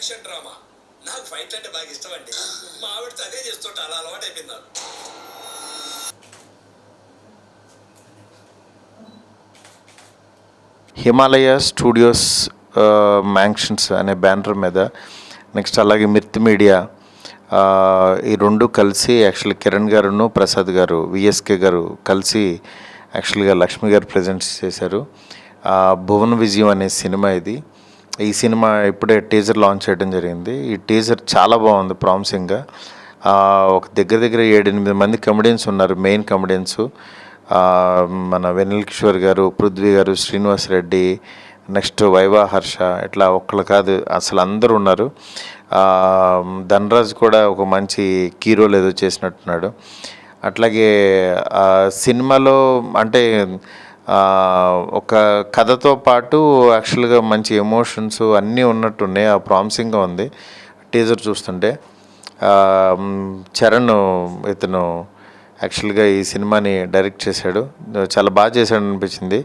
Action drama. నాకు fight అంటే బాగా ఇష్టం అండి. మా ఆవిడతో అదే చేస్తుంటే అలా అలవాటు అయిపోయింది నాకు. హిమాలయ స్టూడియోస్ మ్యాన్షన్స్ అనే బ్యానర్ మీద, నెక్స్ట్ అలాగే మిర్త్ మీడియా, ఈ రెండు కలిసి యాక్చువల్లీ కిరణ్ గారును ప్రసాద్ గారు విఎస్కే గారు కలిసి యాక్చువల్గా లక్ష్మి గారు ప్రజెంట్స్ చేశారు. భువన విజయం అనే సినిమా ఇది. ఈ సినిమా ఇప్పుడే టీజర్ లాంచ్ చేయడం జరిగింది. ఈ టీజర్ చాలా బాగుంది, ప్రామిసింగ్గా. ఒక దగ్గర 7-8 మంది కమెడియన్స్ ఉన్నారు, మెయిన్ కమెడియన్స్. మన వెన్నెల కిషోర్ గారు, పృథ్వీ గారు, శ్రీనివాస్ రెడ్డి, నెక్స్ట్ వైవా హర్ష, ఇట్లా ఒక్కళ్ళు కాదు అసలు అందరూ ఉన్నారు. ధనరాజ్ కూడా ఒక మంచి కీ రోల్ ఏదో చేసినట్టున్నాడు. అట్లాగే సినిమాలో అంటే ఒక కథతో పాటు యాక్చువల్గా మంచి ఎమోషన్స్ అన్నీ ఉన్నట్టున్నాయి. ప్రామిసింగ్గా ఉంది టీజర్ చూస్తుంటే. చరణ్ ఇతను యాక్చువల్గా ఈ సినిమాని డైరెక్ట్ చేశాడు, చాలా బాగా చేశాడు అనిపించింది.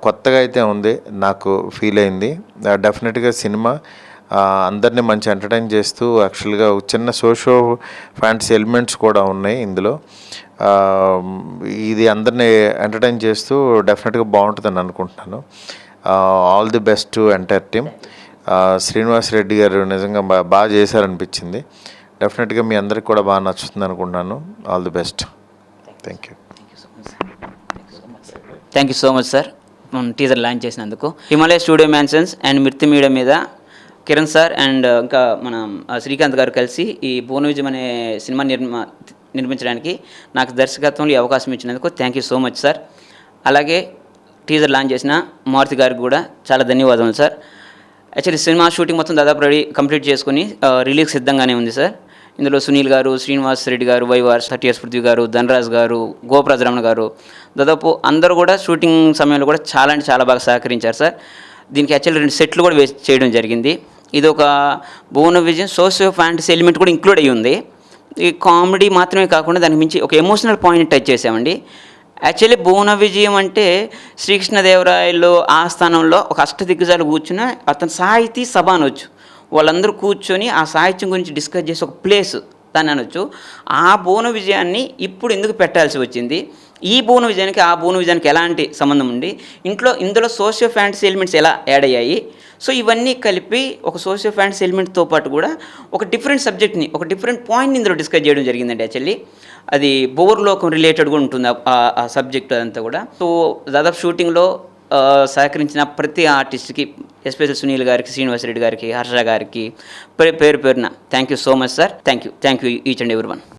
కొత్తగా అయితే ఉంది, నాకు ఫీల్ అయింది. డెఫినెట్గా సినిమా అందరినీ మంచి ఎంటర్టైన్ చేస్తూ యాక్చువల్గా చిన్న సోషో ఫ్యాంటసీ ఎలిమెంట్స్ కూడా ఉన్నాయి ఇందులో. ఇది అందరినీ ఎంటర్టైన్ చేస్తూ డెఫినెట్గా బాగుంటుందని అనుకుంటున్నాను. All the best to entire team. Srinivas Reddy గారు నిజంగా బాగా చేశారనిపించింది. డెఫినెట్గా మీ అందరికి కూడా బాగా నచ్చుతుంది అనుకుంటున్నాను. All the best. Thank you. Thank you so much sir teaser launch చేసినందుకు. హిమాలయ స్టూడియో మ్యాన్షన్స్ అండ్ మిర్తి మీడియా మీద కిరణ్ సార్ అండ్ ఇంకా మన శ్రీకాంత్ గారు కలిసి ఈ భువన విజయం అనే సినిమా నిర్మించడానికి నాకు దర్శకత్వంలో ఈ అవకాశం ఇచ్చినందుకు thank you so much sir. అలాగే టీజర్ లాంచ్ చేసిన మారుతి గారికి కూడా చాలా ధన్యవాదాలు సార్. యాక్చువల్లీ సినిమా షూటింగ్ మొత్తం దాదాపు కంప్లీట్ చేసుకుని రిలీజ్ సిద్ధంగానే ఉంది సార్. ఇందులో సునీల్ గారు, శ్రీనివాస్ రెడ్డి గారు, వైవార్ 30 years పృథ్వీ గారు, ధనరాజ్ గారు, గోపరాజ్ రమణ గారు, దాదాపు అందరూ కూడా షూటింగ్ సమయంలో కూడా చాలా అంటే చాలా బాగా సహకరించారు సార్. దీనికి యాక్చువల్లీ 2 సెట్లు కూడా చేయడం జరిగింది. ఇది ఒక భువన విజయం సోషియో ఫ్యాంటసీ ఎలిమెంట్ కూడా ఇంక్లూడ్ అయ్యి ఉంది. ఈ కామెడీ మాత్రమే కాకుండా దానికి మించి ఒక ఎమోషనల్ పాయింట్ టచ్ చేసామండి. యాక్చువల్లీ భువన విజయం అంటే శ్రీకృష్ణదేవరాయలు ఆస్థానంలో ఒక అష్టదిగ్గజాలు కూర్చున్న అతను సాహితీ సభ అనొచ్చు. వాళ్ళందరూ కూర్చొని ఆ సాహిత్యం గురించి డిస్కస్ చేసే ఒక ప్లేస్ దాన్ని అనొచ్చు. ఆ భువన విజయాన్ని ఇప్పుడు ఎందుకు పెట్టాల్సి వచ్చింది, ఈ భువన విజయానికి ఆ భువన విజయానికి ఎలాంటి సంబంధం ఉంది, ఇందులో సోషియో ఫ్యాంటసీ ఎలిమెంట్స్ ఎలా యాడ్ అయ్యాయి. సో ఇవన్నీ కలిపి ఒక సోషియో ఫ్యాంటసీ ఎలిమెంట్తో పాటు కూడా ఒక డిఫరెంట్ సబ్జెక్ట్ని, ఒక డిఫరెంట్ పాయింట్ని ఇందులో డిస్కస్ చేయడం జరిగిందండి. యాక్చువల్లీ అది బోర్లోకం రిలేటెడ్ కూడా ఉంటుంది ఆ సబ్జెక్ట్ అదంతా కూడా. సో దాదాపు షూటింగ్లో సహకరించిన ప్రతి ఆర్టిస్ట్కి, ఎస్పెషల్ సునీల్ గారికి, శ్రీనివాస్ రెడ్డి గారికి, హర్ష గారికి పేరున thank you so much sir. Thank you each and every one.